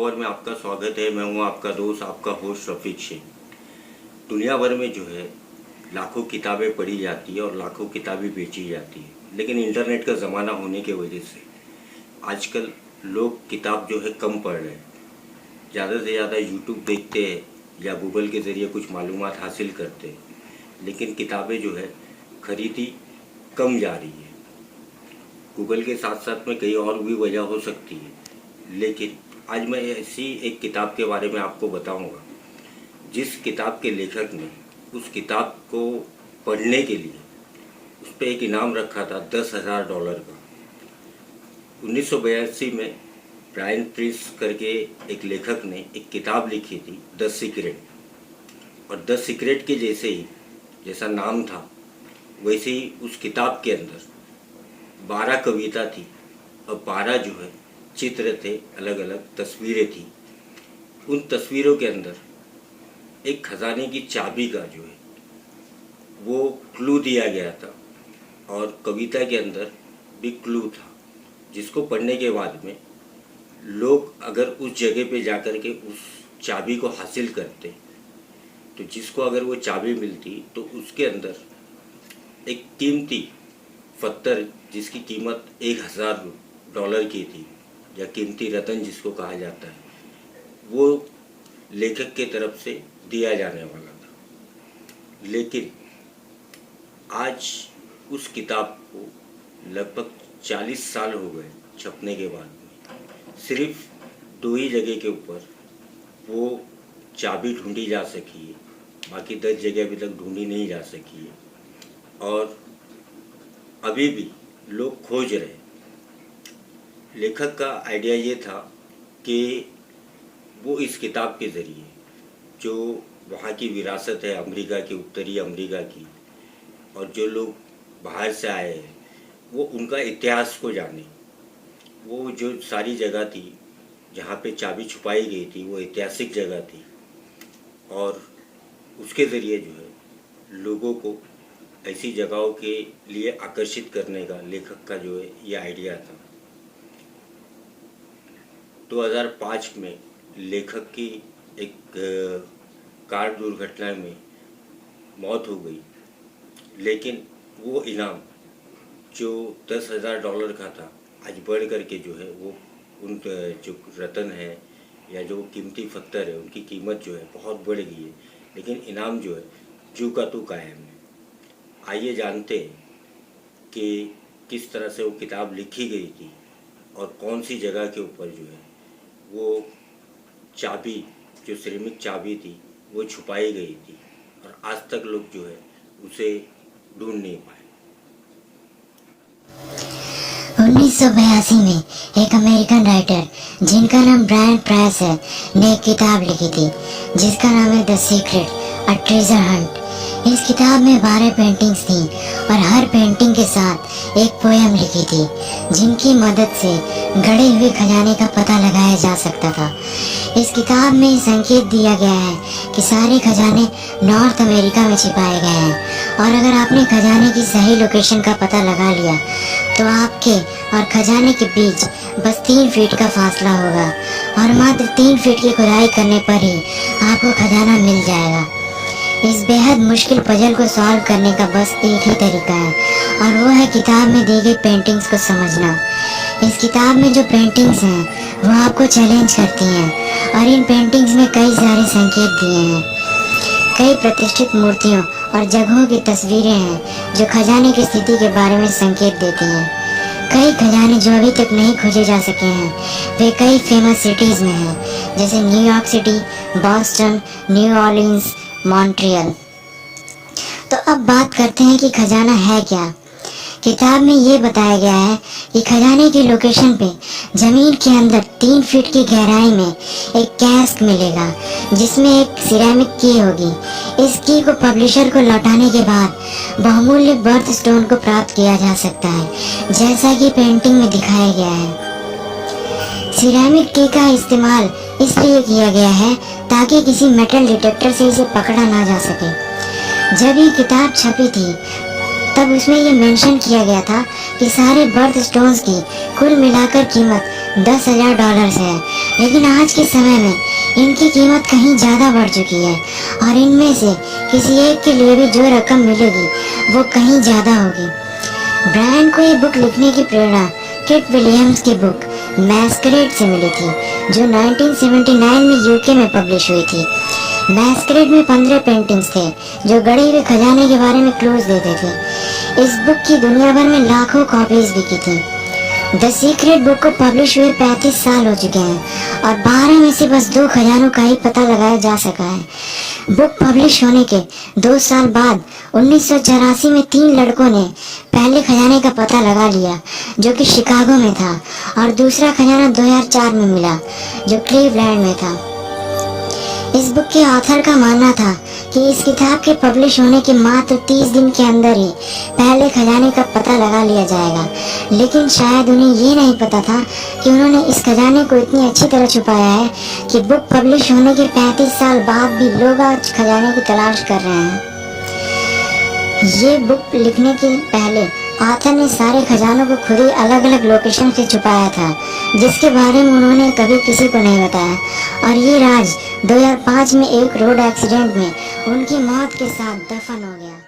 खबर में आपका स्वागत है। मैं हूं आपका दोस्त, आपका होस्ट रफीक शेख। दुनिया भर में जो है लाखों किताबें पढ़ी जाती है और लाखों किताबें बेची जाती है, लेकिन इंटरनेट का ज़माना होने की वजह से आजकल लोग किताब जो है कम पढ़ रहे हैं। ज़्यादा से ज़्यादा यूट्यूब देखते हैं या गूगल के ज़रिए कुछ मालूमात हासिल करते हैं, लेकिन किताबें जो है खरीदी कम जा रही है। गूगल के साथ साथ में कई और भी वजह हो सकती है, लेकिन आज मैं ऐसी एक किताब के बारे में आपको बताऊंगा जिस किताब के लेखक ने उस किताब को पढ़ने के लिए उस पर एक इनाम रखा था $10,000 का। 1982 में ब्रायन ट्रेसी करके एक लेखक ने एक किताब लिखी थी, द सीक्रेट। और द सीक्रेट के जैसा नाम था, वैसे ही उस किताब के अंदर 12 कविता थी और 12 जो है चित्र थे, अलग अलग तस्वीरें थी। उन तस्वीरों के अंदर एक खजाने की चाबी का जो है वो क्लू दिया गया था और कविता के अंदर भी क्लू था, जिसको पढ़ने के बाद में लोग अगर उस जगह पे जाकर के उस चाबी को हासिल करते, तो जिसको अगर वो चाबी मिलती तो उसके अंदर एक कीमती पत्थर जिसकी कीमत $1,000 की थी, या कीमती रतन जिसको कहा जाता है, वो लेखक के तरफ से दिया जाने वाला था। लेकिन आज उस किताब को लगभग 40 साल हो गए छपने के बाद में सिर्फ 2 ही जगह के ऊपर वो चाबी ढूंढी जा सकी है, बाकी 10 जगह अभी तक ढूंढी नहीं जा सकी है और अभी भी लोग खोज रहे हैं। लेखक का आइडिया ये था कि वो इस किताब के ज़रिए जो वहाँ की विरासत है अमेरिका की, उत्तरी अमेरिका की, और जो लोग बाहर से आए हैं वो उनका इतिहास को जाने। वो जो सारी जगह थी जहाँ पे चाबी छुपाई गई थी वो ऐतिहासिक जगह थी, और उसके ज़रिए जो है लोगों को ऐसी जगहों के लिए आकर्षित करने का लेखक का जो है ये आइडिया था। 2005 में लेखक की एक कार दुर्घटना में मौत हो गई, लेकिन वो इनाम जो $10,000 का था आज बढ़ करके जो है वो उन जो रतन है या जो कीमती पत्थर है उनकी कीमत जो है बहुत बढ़ गई है, लेकिन इनाम जो है जू का तू कायम है। आइए जानते हैं कि किस तरह से वो किताब लिखी गई थी और कौन सी जगह के ऊपर जो है वो चाबी, जो सिरेमिक चाबी थी, वो छुपाई गई थी और आज तक लोग जो है उसे ढूंढ नहीं पाए। 1982 में एक अमेरिकन राइटर जिनका नाम ब्रायन ट्रेसी है ने एक किताब लिखी थी जिसका नाम है the secret, a treasure Hunt. इस किताब में 12 पेंटिंग्स थी और हर पेंटिंग के साथ एक पोएम लिखी थी जिनकी मदद से गड़े हुए खजाने का पता लगाया जा सकता था। इस किताब में संकेत दिया गया है कि सारे खजाने नॉर्थ अमेरिका में छिपाए गए हैं और अगर आपने खजाने की सही लोकेशन का पता लगा लिया तो आपके और खजाने के बीच बस 3 फीट का फासला होगा और मात्र 3 फीट की खुदाई करने पर ही आपको खजाना मिल जाएगा। इस बेहद मुश्किल पजल को सॉल्व करने का बस एक ही तरीका है और वो है किताब में दी गई पेंटिंग्स को समझना। इस किताब में जो पेंटिंग्स हैं वो आपको चैलेंज करती हैं और इन पेंटिंग्स में कई सारे संकेत दिए हैं। कई प्रतिष्ठित मूर्तियों और जगहों की तस्वीरें हैं जो खजाने की स्थिति के बारे में संकेत देती हैं। कई खजाने जो अभी तक नहीं खोजे जा सके हैं वे कई फेमस सिटीज़ में हैं, जैसे New York city, Boston, new Orleans, Montreal. तो अब बात करते हैं कि खजाना है क्या। किताब में ये बताया गया है कि खजाने की लोकेशन पे जमीन के अंदर 3 फीट की गहराई में एक कैस्क मिलेगा जिसमें एक सिरेमिक की होगी। इस की को पब्लिशर को लौटाने के बाद बहुमूल्य बर्थ स्टोन को प्राप्त किया जा सकता है, जैसा कि पेंटिंग में दिखाया गया है। सिरेमिक की का इस्तेमाल इसलिए किया गया है ताकि किसी मेटल डिटेक्टर से इसे पकड़ा ना जा सके। जब ये किताब छपी थी तब उसमें ये मेंशन किया गया था कि सारे बर्थ स्टोन्स की कुल मिलाकर कीमत $10,000 है, लेकिन आज के समय में इनकी कीमत कहीं ज़्यादा बढ़ चुकी है और इनमें से किसी एक के लिए भी जो रकम मिलेगी वो कहीं ज़्यादा होगी। ब्रायन को ये बुक लिखने की प्रेरणा किट विलियम्स की बुक मैस्करेड से मिली थी, जो 1979 में यूके में पब्लिश हुई थी। मैस्करेड में 15 पेंटिंग्स थे जो गड़े हुए खजाने के बारे में क्लूज देते थे। इस बुक की दुनिया भर में लाखों कॉपीज बिकी थी। द सीक्रेट बुक को पब्लिश हुए 35 साल हो चुके हैं और 12 में से बस 2 खजानों का ही पता लगाया जा सका है। बुक पब्लिश होने के 2 साल बाद 1984 में 3 लड़कों ने पहले खजाने का पता लगा लिया, जो कि शिकागो में था, और दूसरा खजाना 2004 में मिला, जो क्लीवलैंड में था। इस बुक के ऑथर का मानना था कि इस किताब के पब्लिश होने के मात्र 30 दिन के अंदर ही पहले खजाने का पता लगा लिया जाएगा, लेकिन शायद उन्हें ये नहीं पता था कि उन्होंने इस खजाने को इतनी अच्छी तरह छुपाया है कि बुक पब्लिश होने के 35 साल बाद भी लोग आज खजाने की तलाश कर रहे हैं। ये बुक लिखने के पहले ऑथर ने सारे खजानों को खुद ही अलग अलग लोकेशन से छुपाया था, जिसके बारे में उन्होंने कभी किसी को नहीं बताया, और ये राज 2005 में एक रोड एक्सीडेंट में उनकी मौत के साथ दफन हो गया।